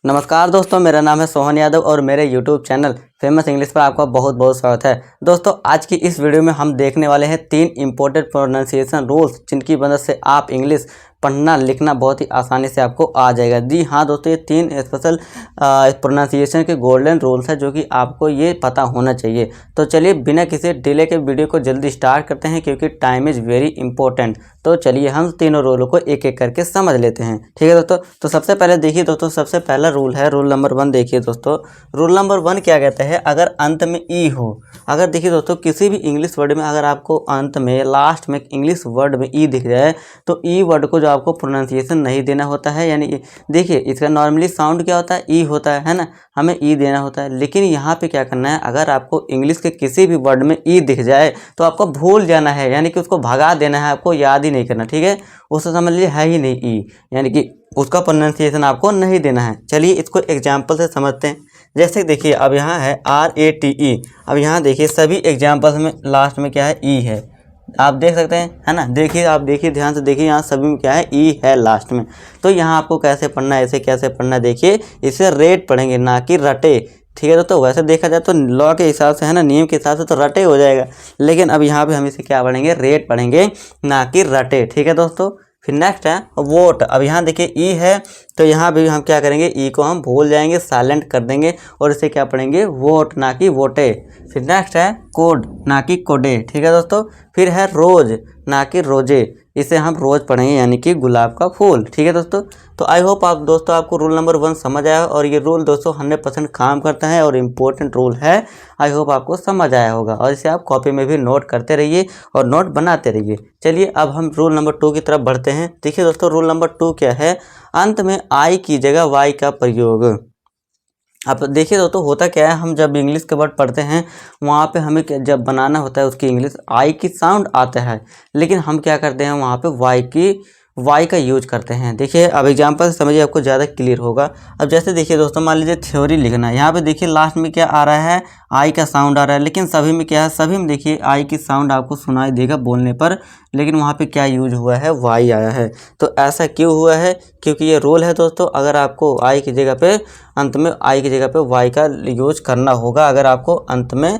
नमस्कार दोस्तों, मेरा नाम है सोहन यादव और मेरे YouTube चैनल फेमस इंग्लिश पर आपका बहुत बहुत स्वागत है। दोस्तों, आज की इस वीडियो में हम देखने वाले हैं 3 इंपॉर्टेंट प्रोनाउंसिएशन रूल्स जिनकी मदद से आप इंग्लिश पढ़ना लिखना बहुत ही आसानी से आपको आ जाएगा। जी हाँ दोस्तों, ये 3 स्पेशल प्रोनाउंसिएशन के गोल्डन रूल्स है जो कि आपको ये पता होना चाहिए। तो चलिए बिना किसी डिले के वीडियो को जल्दी स्टार्ट करते हैं क्योंकि टाइम इज़ वेरी इंपॉर्टेंट। तो चलिए हम तीनों रूलों को एक एक करके समझ लेते हैं। ठीक है दोस्तों, तो सबसे पहले देखिए दोस्तों, सबसे पहला रूल है रूल नंबर 1। देखिए दोस्तों, रूल नंबर 1 क्या कहता है, अगर अंत में ई हो, अगर देखिए दोस्तों किसी भी इंग्लिश वर्ड में अगर आपको अंत में लास्ट में इंग्लिश वर्ड में ई दिख जाए तो ई वर्ड को जो आपको प्रोनाउंसिएशन नहीं देना होता है। यानी देखिए इसका नॉर्मली साउंड क्या होता है, ई होता है ना, हमें ई देना होता है। लेकिन यहाँ पे क्या करना है, अगर आपको इंग्लिश के किसी भी वर्ड में ई दिख जाए तो आपको भूल जाना है, यानी कि उसको भगा देना है, आपको याद ही नहीं करना। ठीक है, उसको समझ लीजिए है ही नहीं ई, यानी कि उसका प्रोनाउंसिएशन आपको नहीं देना है। चलिए इसको एग्जाम्पल से समझते हैं। जैसे देखिए अब यहाँ है RATE, अब यहाँ देखिए सभी एग्जाम्पल्स में लास्ट में क्या है, ई है। आप देख सकते हैं, है ना। देखिए आप देखिए ध्यान से देखिए, यहाँ सभी में क्या है, ई है लास्ट में। तो यहाँ आपको कैसे पढ़ना है, ऐसे कैसे पढ़ना है, देखिए इसे रेट पढ़ेंगे ना कि रटे। ठीक है तो वैसे देखा जाए तो लॉ के हिसाब से, है ना, नियम के हिसाब से तो रटे हो जाएगा, लेकिन अब यहाँ पे हम इसे क्या पढ़ेंगे, रेट पढ़ेंगे ना कि रटे। ठीक है दोस्तों, फिर नेक्स्ट है वोट। अब यहाँ देखिए ई है तो यहाँ भी हम क्या करेंगे, ई को हम भूल जाएंगे, साइलेंट कर देंगे और इसे क्या पढ़ेंगे, वोट ना कि वोटे। फिर नेक्स्ट है कोड ना कि कोडे। ठीक है दोस्तों, फिर है रोज ना कि रोजे, इसे हम रोज पढ़ेंगे यानी कि गुलाब का फूल। ठीक है दोस्तों, तो आई होप आप दोस्तों आपको रूल नंबर 1 समझ आया और ये रूल दोस्तों 100% काम करता है और इम्पोर्टेंट रूल है। आई होप आपको समझ आया होगा और इसे आप कॉपी में भी नोट करते रहिए और नोट बनाते रहिए। चलिए अब हम रूल नंबर 2 की तरफ बढ़ते हैं। देखिए दोस्तों, रूल नंबर 2 क्या है, अंत में आई की जगह वाई का प्रयोग। अब देखिए दोस्तों होता क्या है, हम जब इंग्लिश के वर्ड पढ़ते हैं वहाँ पे हमें जब बनाना होता है उसकी इंग्लिश, आई की साउंड आता है, लेकिन हम क्या करते हैं वहाँ पे वाई का यूज करते हैं। देखिए अब एग्जांपल से समझिए, आपको ज़्यादा क्लियर होगा। अब जैसे देखिए दोस्तों, मान लीजिए थ्योरी लिखना है, यहाँ पे देखिए लास्ट में क्या आ रहा है, आई का साउंड आ रहा है, लेकिन सभी में क्या है, सभी में देखिए आई की साउंड आपको सुनाई देगा बोलने पर, लेकिन वहाँ पे क्या यूज हुआ है, वाई आया है। तो ऐसा क्यों हुआ है, क्योंकि ये रूल है दोस्तों, अगर आपको आई की जगह पे, अंत में आई की जगह पे वाई का यूज करना होगा अगर आपको अंत में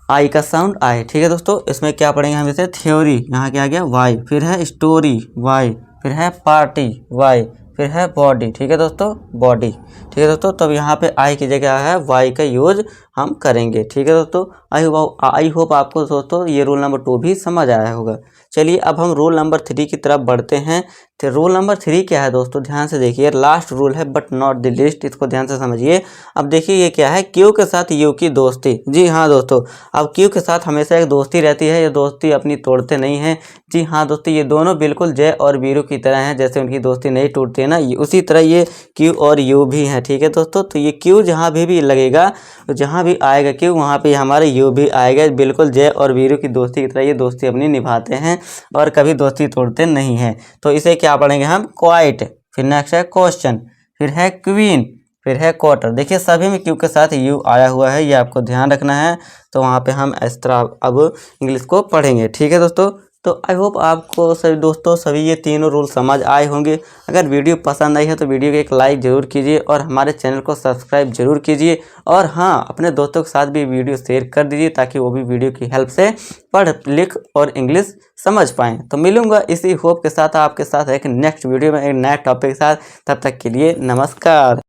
आई का साउंड आए। ठीक है दोस्तों, इसमें क्या पढ़ेंगे हम, जैसे थ्योरी, यहाँ क्या आ गया वाई, फिर है स्टोरी वाई, फिर है पार्टी वाई, फिर है बॉडी। ठीक है दोस्तों, बॉडी। ठीक है दोस्तों, तब यहाँ पे आई की जगह है वाई का यूज हम करेंगे। ठीक है दोस्तों, आई होप आपको दोस्तों ये रूल नंबर 2 भी समझ आया होगा। चलिए अब हम रूल नंबर 3 की तरफ बढ़ते हैं। तो रूल नंबर 3 क्या है दोस्तों, ध्यान से देखिए, लास्ट रूल है बट नॉट द लीस्ट, इसको ध्यान से समझिए। अब देखिए ये क्या है, क्यू के साथ यू की दोस्ती। जी हाँ दोस्तों, अब क्यू के साथ हमेशा एक दोस्ती रहती है, ये दोस्ती अपनी तोड़ते नहीं हैं। जी हाँ दोस्तों, ये दोनों बिल्कुल जय और वीरू की तरह हैं, जैसे उनकी दोस्ती नहीं टूटती है ना, उसी तरह ये क्यू और यू भी हैं। ठीक है दोस्तों, तो ये क्यू जहाँ भी लगेगा, जहाँ भी आएगा क्यू वहाँ पे हमारे यू भी आएगा। बिल्कुल जय और वीरू की दोस्ती की तरह ये दोस्ती अपनी निभाते हैं और कभी दोस्ती तोड़ते नहीं हैं। तो इसे क्या पढ़ेंगे हम, क्वाइट। फिर नेक्स्ट है क्वेश्चन, फिर है क्वीन, फिर है क्वार्टर। देखिए सभी में क्यू के साथ यू आया हुआ है, ये आपको ध्यान रखना है। तो वहाँ पे हम इस तरह अब इंग्लिश को पढ़ेंगे। ठीक है दोस्तों, तो आई होप आपको सभी दोस्तों सभी ये तीनों रूल समझ आए होंगे। अगर वीडियो पसंद आई है तो वीडियो को एक लाइक ज़रूर कीजिए और हमारे चैनल को सब्सक्राइब जरूर कीजिए। और हाँ, अपने दोस्तों के साथ भी वीडियो शेयर कर दीजिए ताकि वो भी वीडियो की हेल्प से पढ़ लिख और इंग्लिश समझ पाएँ। तो मिलूँगा इसी होप के साथ आपके साथ एक नेक्स्ट वीडियो में एक नए टॉपिक के साथ। तब तक के लिए नमस्कार।